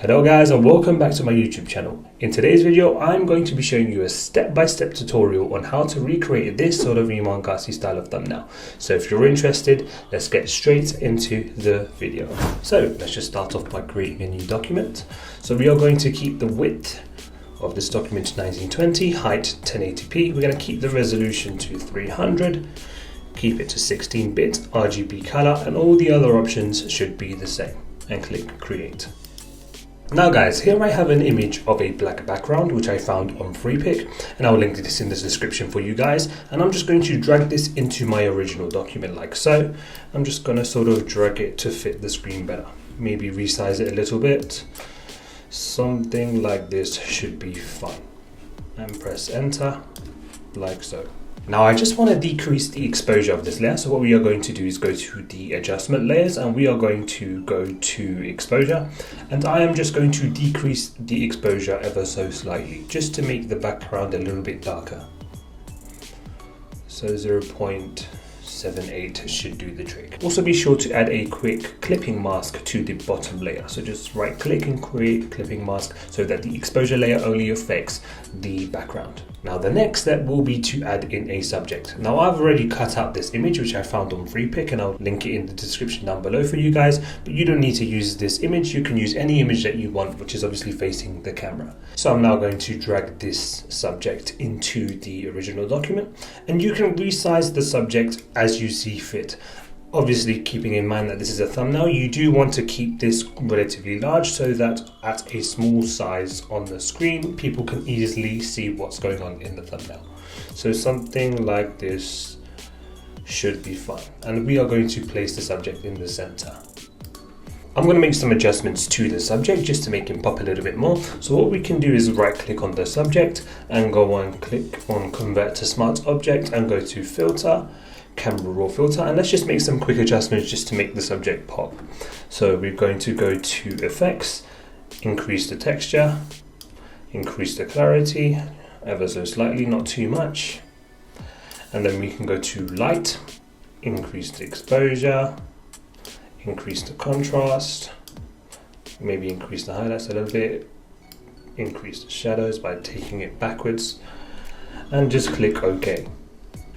Hello guys and welcome back to my YouTube channel. In today's video I'm going to be showing you a step-by-step tutorial on how to recreate this sort of Iman Gadzhi style of thumbnail. So if you're interested, let's get straight into the video. So let's just start off by creating a new document. So we are going to keep the width of this document to 1920, height 1080p. We're going to keep the resolution to 300, keep it to 16-bit RGB color, and all the other options should be the same, and click create. Now guys, here I have an image of a black background which I found on FreePic, and I'll link this in the description for you guys, and I'm just going to drag this into my original document like so. I'm just going to sort of drag it to fit the screen better, maybe resize it a little bit. Something like this should be fine, and press enter like so. Now I just want to decrease the exposure of this layer, so what we are going to do is go to the adjustment layers and we are going to go to exposure, and I am just going to decrease the exposure ever so slightly just to make the background a little bit darker. So 0.78 should do the trick. Also be sure to add a quick clipping mask to the bottom layer, so just right click and create clipping mask so that the exposure layer only affects the background. Now the next step will be to add in a subject. Now I've already cut out this image which I found on FreePic, and I'll link it in the description down below for you guys, but you don't need to use this image. You can use any image that you want, which is obviously facing the camera. So I'm now going to drag this subject into the original document, and you can resize the subject as you see fit. Obviously keeping in mind that this is a thumbnail, you do want to keep this relatively large so that at a small size on the screen people can easily see what's going on in the thumbnail. So something like this should be fine, and we are going to place the subject in the center. I'm going to make some adjustments to the subject just to make him pop a little bit more. So what we can do is right click on the subject and go and click on convert to smart object and go to filter, camera raw filter, and let's just make some quick adjustments just to make the subject pop. So we're going to go to effects, increase the texture, increase the clarity ever so slightly, not too much, and then we can go to light, increase the exposure, increase the contrast, maybe increase the highlights a little bit, increase the shadows by taking it backwards, and just click OK.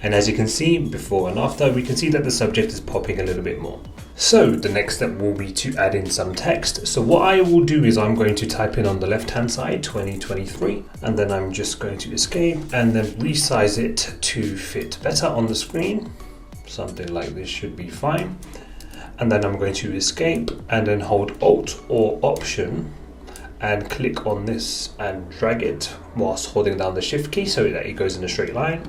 And as you can see before and after, we can see that the subject is popping a little bit more. So the next step will be to add in some text. So what I will do is I'm going to type in on the left hand side 2023, and then I'm just going to escape and then resize it to fit better on the screen. Something like this should be fine. And then I'm going to escape and then hold Alt or Option and click on this and drag it whilst holding down the Shift key so that it goes in a straight line.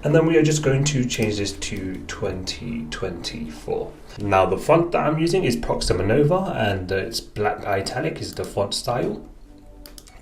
And then we are just going to change this to 2024. Now the font that I'm using is Proxima Nova, and it's black italic is the font style,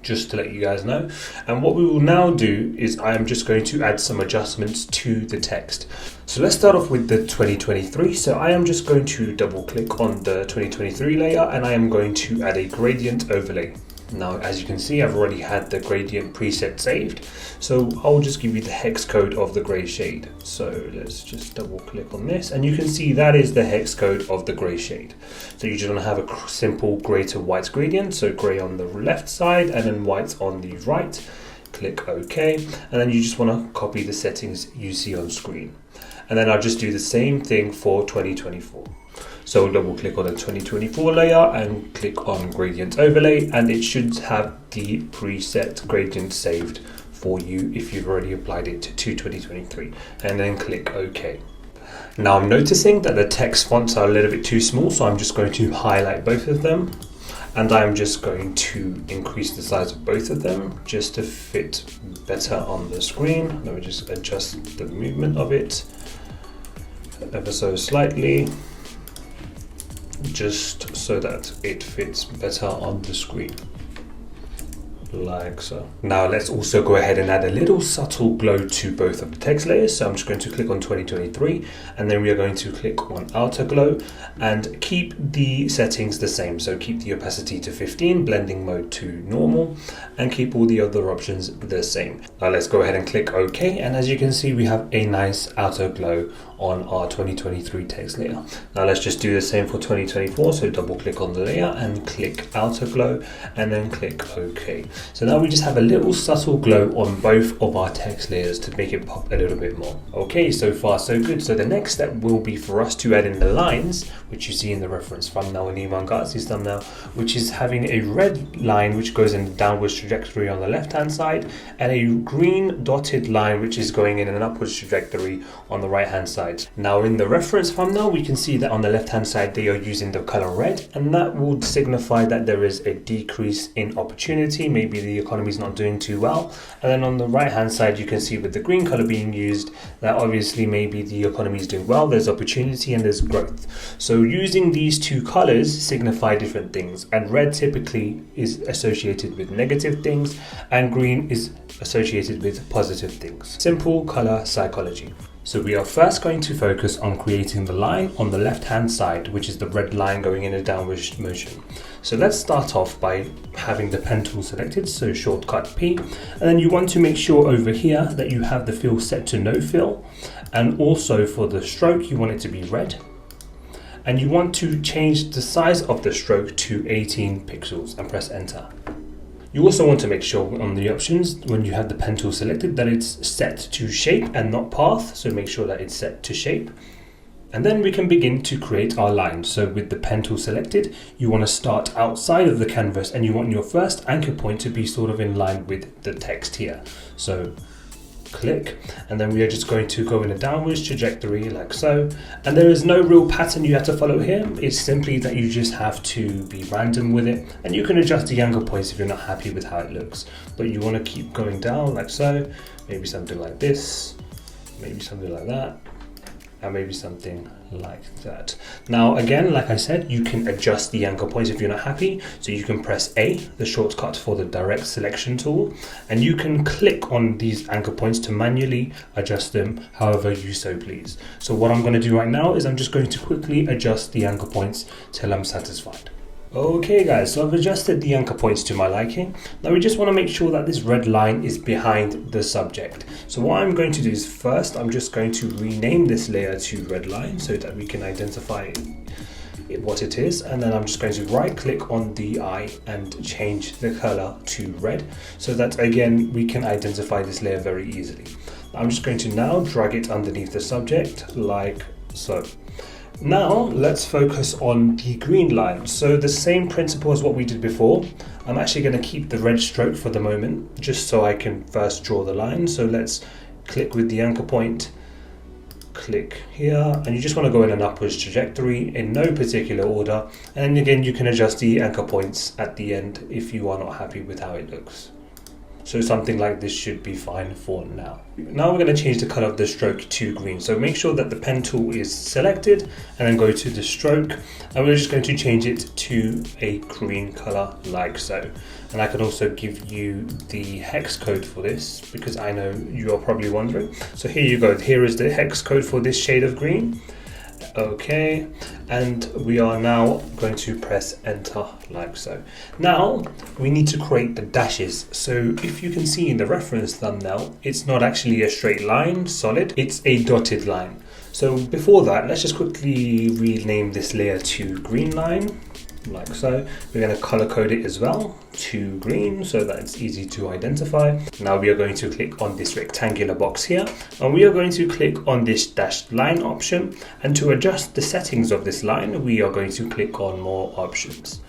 just to let you guys know. And what we will now do is I am just going to add some adjustments to the text. So let's start off with the 2023. So I am just going to double click on the 2023 layer and I am going to add a gradient overlay. Now, as you can see, I've already had the gradient preset saved, so I'll just give you the hex code of the gray shade. So let's just double click on this, and you can see that is the hex code of the gray shade. So you just want to have a simple gray to white gradient, so gray on the left side and then white on the right. Click OK, and then you just want to copy the settings you see on screen. And then I'll just do the same thing for 2024. So double click on the 2024 layer and click on gradient overlay, and it should have the preset gradient saved for you if you've already applied it to 2023, and then click OK. Now I'm noticing that the text fonts are a little bit too small, so I'm just going to highlight both of them, and I'm just going to increase the size of both of them just to fit better on the screen. Let me just adjust the movement of it ever so slightly, just so that it fits better on the screen. like so. Now let's also go ahead and add a little subtle glow to both of the text layers. So I'm just going to click on 2023 and then we are going to click on outer glow and keep the settings the same. So keep the opacity to 15, blending mode to normal, and keep all the other options the same. Now let's go ahead and click OK, and as you can see we have a nice outer glow on our 2023 text layer. Now let's just do the same for 2024. So double click on the layer and click outer glow and then click OK. So now we just have a little subtle glow on both of our text layers to make it pop a little bit more. Okay, so far so good. So the next step will be for us to add in the lines, which you see in the reference thumbnail in Iman Gadzhi's thumbnail, which is having a red line which goes in a downwards trajectory on the left hand side and a green dotted line which is going in an upwards trajectory on the right hand side. Now in the reference thumbnail we can see that on the left hand side they are using the color red, and that would signify that there is a decrease in opportunity. Maybe the economy is not doing too well. And then on the right hand side you can see with the green color being used that obviously maybe the economy is doing well, there's opportunity and there's growth. So using these two colors signify different things, and red typically is associated with negative things and green is associated with positive things. Simple color psychology. So we are first going to focus on creating the line on the left hand side, which is the red line going in a downward motion. So let's start off by having the pen tool selected, so shortcut P, and then you want to make sure over here that you have the fill set to no fill, and also for the stroke you want it to be red, and you want to change the size of the stroke to 18 pixels and press enter. You also want to make sure on the options when you have the pen tool selected that it's set to shape and not path, so make sure that it's set to shape. And then we can begin to create our line. So with the pen tool selected, you want to start outside of the canvas and you want your first anchor point to be sort of in line with the text here. So click, and then we are just going to go in a downwards trajectory like so, and there is no real pattern you have to follow here. It's simply that you just have to be random with it, and you can adjust the anchor points if you're not happy with how it looks, but you want to keep going down like so, maybe something like this, maybe something like that, and maybe something like that. Now again, like I said, you can adjust the anchor points if you're not happy, so you can press A, the shortcut for the direct selection tool, and you can click on these anchor points to manually adjust them however you so please. So what I'm going to do right now is I'm just going to quickly adjust the anchor points till I'm satisfied. Okay guys, so I've adjusted the anchor points to my liking. Now we just want to make sure that this red line is behind the subject. So what I'm going to do is first I'm just going to rename this layer to red line so that we can identify what it is, and then I'm just going to right click on the eye and change the color to red so that again we can identify this layer very easily. I'm just going to now drag it underneath the subject like so. Now let's focus on the green line. So the same principle as what we did before. I'm actually going to keep the red stroke for the moment just so I can first draw the line. So let's click with the anchor point, click here, and you just want to go in an upwards trajectory in no particular order, and again you can adjust the anchor points at the end if you are not happy with how it looks. So something like this should be fine for now. Now we're going to change the color of the stroke to green. So make sure that the pen tool is selected and then go to the stroke, and we're just going to change it to a green color like so. And I can also give you the hex code for this because I know you are probably wondering. So here you go. Here is the hex code for this shade of green. Okay, and we are now going to press enter like so. Now we need to create the dashes. So if you can see in the reference thumbnail, it's not actually a straight line solid, it's a dotted line. So before that, let's just quickly rename this layer to green line like so. We're going to color code it as well to green so that it's easy to identify. Now we are going to click on this rectangular box here, and we are going to click on this dashed line option, and to adjust the settings of this line we are going to click on more options.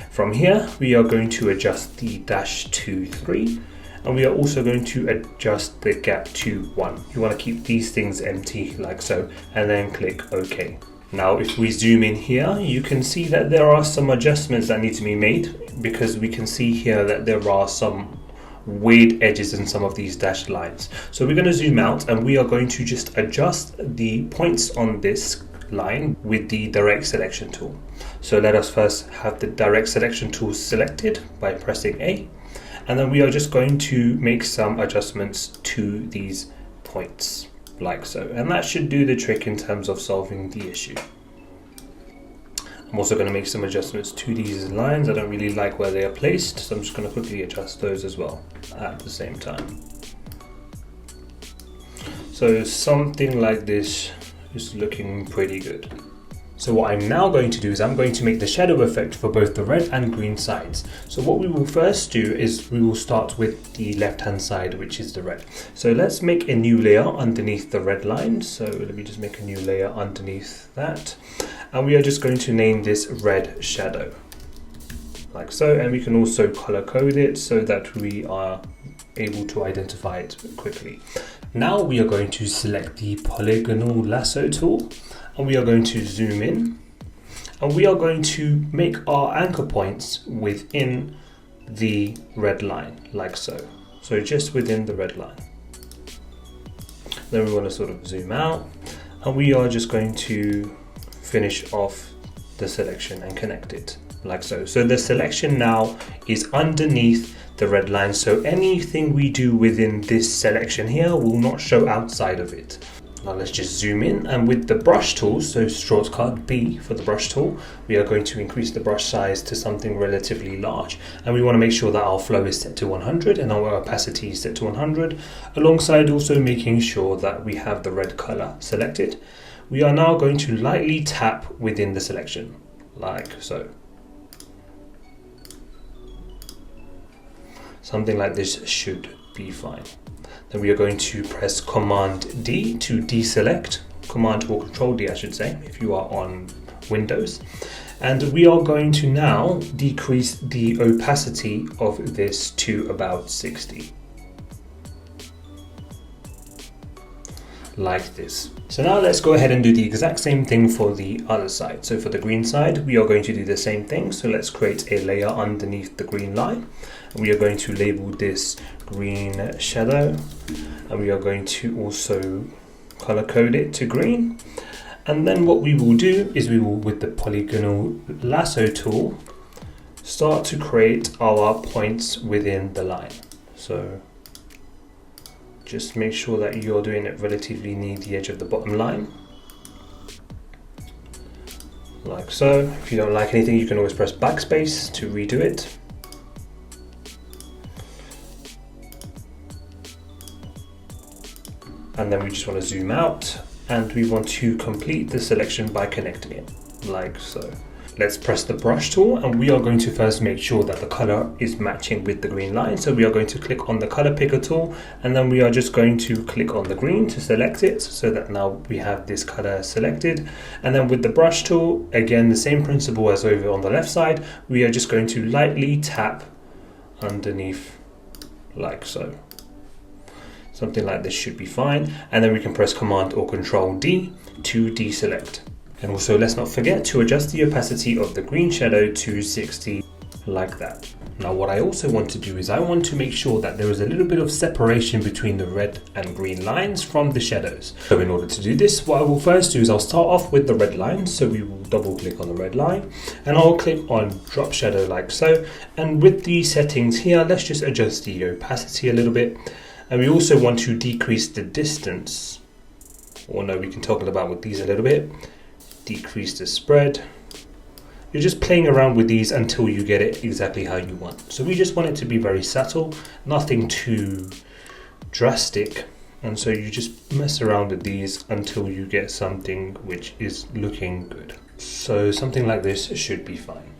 From here we are going to adjust the dash to 3, and we are also going to adjust the gap to 1. You want to keep these things empty like so, and then click OK. Now if we zoom in here, you can see that there are some adjustments that need to be made, because we can see here that there are some weird edges in some of these dashed lines. So we're going to zoom out and we are going to just adjust the points on this line with the direct selection tool. So let us first have the direct selection tool selected by pressing A, And then we are just going to make some adjustments to these points, like so. And that should do the trick in terms of solving the issue. I'm also going to make some adjustments to these lines. I don't really like where they are placed, so I'm just going to quickly adjust those as well at the same time. So something like this is looking pretty good. So what I'm now going to do is I'm going to make the shadow effect for both the red and green sides. So what we will first do is we will start with the left hand side, which is the red. So let's make a new layer underneath the red line. So let me just make a new layer underneath that. And we are just going to name this red shadow, like so. And we can also color code it so that we are able to identify it quickly. Now we are going to select the polygonal lasso tool, and we are going to zoom in, and we are going to make our anchor points within the red line, like so. So just within the red line. Then we want to sort of zoom out, and we are just going to finish off the selection and connect it, like so. So the selection now is underneath the red line, so anything we do within this selection here will not show outside of it. Now let's just zoom in, and with the brush tool, so shortcut B for the brush tool, we are going to increase the brush size to something relatively large, and we want to make sure that our flow is set to 100 and our opacity is set to 100, alongside also making sure that we have the red color selected. We are now going to lightly tap within the selection, like so. Something like this should be fine. Then we are going to press Command D to deselect, Command or Control D I should say, if you are on Windows. And we are going to now decrease the opacity of this to about 60. Like this. So now let's go ahead and do the exact same thing for the other side. So for the green side, we are going to do the same thing. So let's create a layer underneath the green line. We are going to label this green shadow, and we are going to also color code it to green. And then what we will do is we will, with the polygonal lasso tool, start to create our points within the line. So just make sure that you're doing it relatively near the edge of the bottom line, like so. If you don't like anything, you can always press backspace to redo it. And then we just want to zoom out, and we want to complete the selection by connecting it, like so. Let's press the brush tool, and we are going to first make sure that the color is matching with the green line. So we are going to click on the color picker tool, and then we are just going to click on the green to select it, so that now we have this color selected. And then with the brush tool, again, the same principle as over on the left side, we are just going to lightly tap underneath, like so. Something like this should be fine. And then we can press Command or Control D to deselect. And also let's not forget to adjust the opacity of the green shadow to 60, like that. Now what I also want to do is I want to make sure that there is a little bit of separation between the red and green lines from the shadows. So in order to do this, what I will first do is I'll start off with the red line. So we will double click on the red line, and I'll click on drop shadow, like so. And with the settings here, let's just adjust the opacity a little bit. And we also want to decrease the distance, or no, we can toggle about with these a little bit. Decrease the spread. You're just playing around with these until you get it exactly how you want. So we just want it to be very subtle, nothing too drastic. And so you just mess around with these until you get something which is looking good. So something like this should be fine.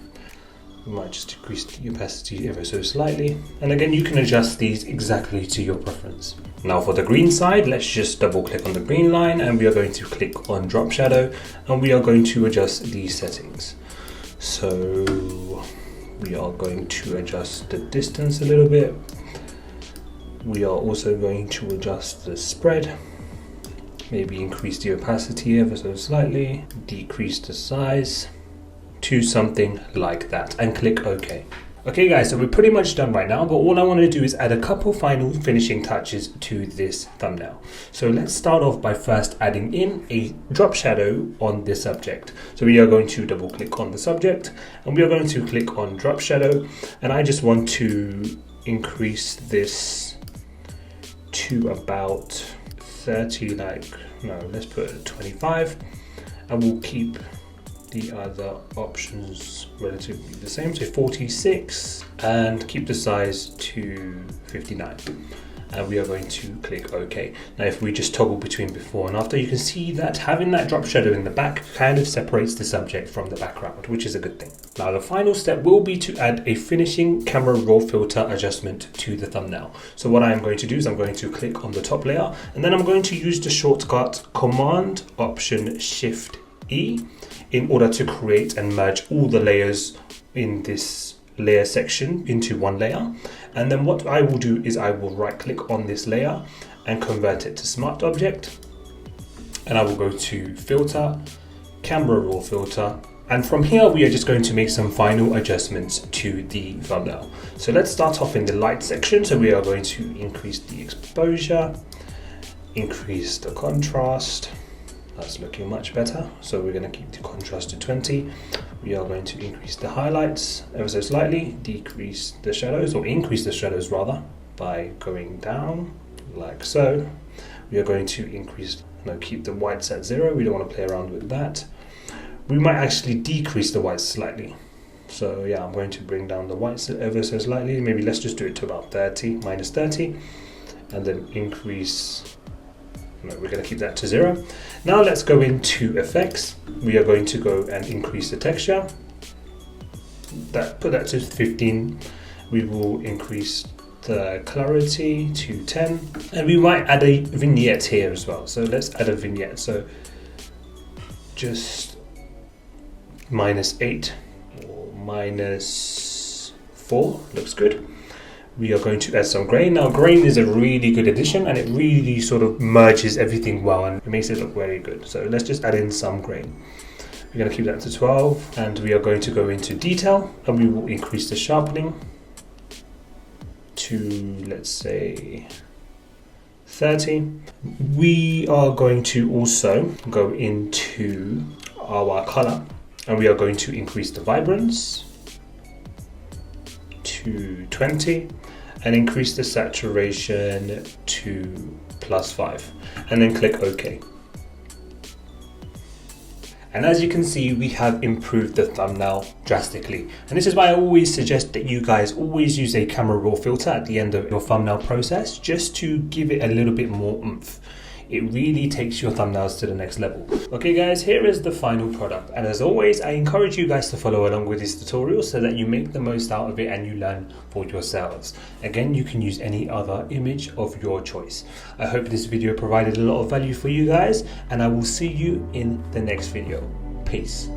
We might just decrease the opacity ever so slightly. And again, you can adjust these exactly to your preference. Now for the green side, let's just double click on the green line, and we are going to click on drop shadow, and we are going to adjust these settings. So we are going to adjust the distance a little bit. We are also going to adjust the spread. Maybe increase the opacity ever so slightly, decrease the size to something like that, and click OK. Okay guys, so we're pretty much done right now, but all I want to do is add a couple final finishing touches to this thumbnail. So let's start off by first adding in a drop shadow on the subject. So we are going to double click on the subject, and we are going to click on drop shadow, and I just want to increase this to about 30, let's put 25, and we'll keep the other options relatively the same, so 46, and keep the size to 59. And we are going to click OK. Now if we just toggle between before and after, you can see that having that drop shadow in the back kind of separates the subject from the background, which is a good thing. Now the final step will be to add a finishing camera raw filter adjustment to the thumbnail. So what I am going to do is I'm going to click on the top layer, and then I'm going to use the shortcut Command Option Shift E in order to create and merge all the layers in this layer section into one layer. And then what I will do is I will right click on this layer and convert it to Smart Object, and I will go to Filter, Camera Raw Filter, and from here we are just going to make some final adjustments to the thumbnail. So let's start off in the light section. So we are going to increase the exposure, increase the contrast. That's looking much better. So we're going to keep the contrast to 20. We are going to increase the highlights ever so slightly, decrease the shadows, or increase the shadows rather, by going down like so. We are going to increase, keep the whites at 0. We don't want to play around with that. We might actually decrease the whites slightly. So yeah, I'm going to bring down the whites ever so slightly. Maybe let's just do it to about 30, minus 30, and then increase. No, we're going to keep that to 0. Now let's go into effects. We are going to go and increase the texture. Put that to 15. We will increase the clarity to 10, and we might add a vignette here as well. So let's add a vignette. So just minus 8 or minus 4 looks good. We are going to add some grain. Now grain is a really good addition, and it really sort of merges everything well and it makes it look very good. So let's just add in some grain. We're going to keep that to 12, and we are going to go into detail, and we will increase the sharpening to, let's say, 30. We are going to also go into our color, and we are going to increase the vibrance to 20 and increase the saturation to +5, and then click OK. And as you can see, we have improved the thumbnail drastically. And this is why I always suggest that you guys always use a camera raw filter at the end of your thumbnail process, just to give it a little bit more oomph. It really takes your thumbnails to the next level. Okay guys, here is the final product. And as always, I encourage you guys to follow along with this tutorial so that you make the most out of it and you learn for yourselves. Again, you can use any other image of your choice. I hope this video provided a lot of value for you guys, and I will see you in the next video. Peace.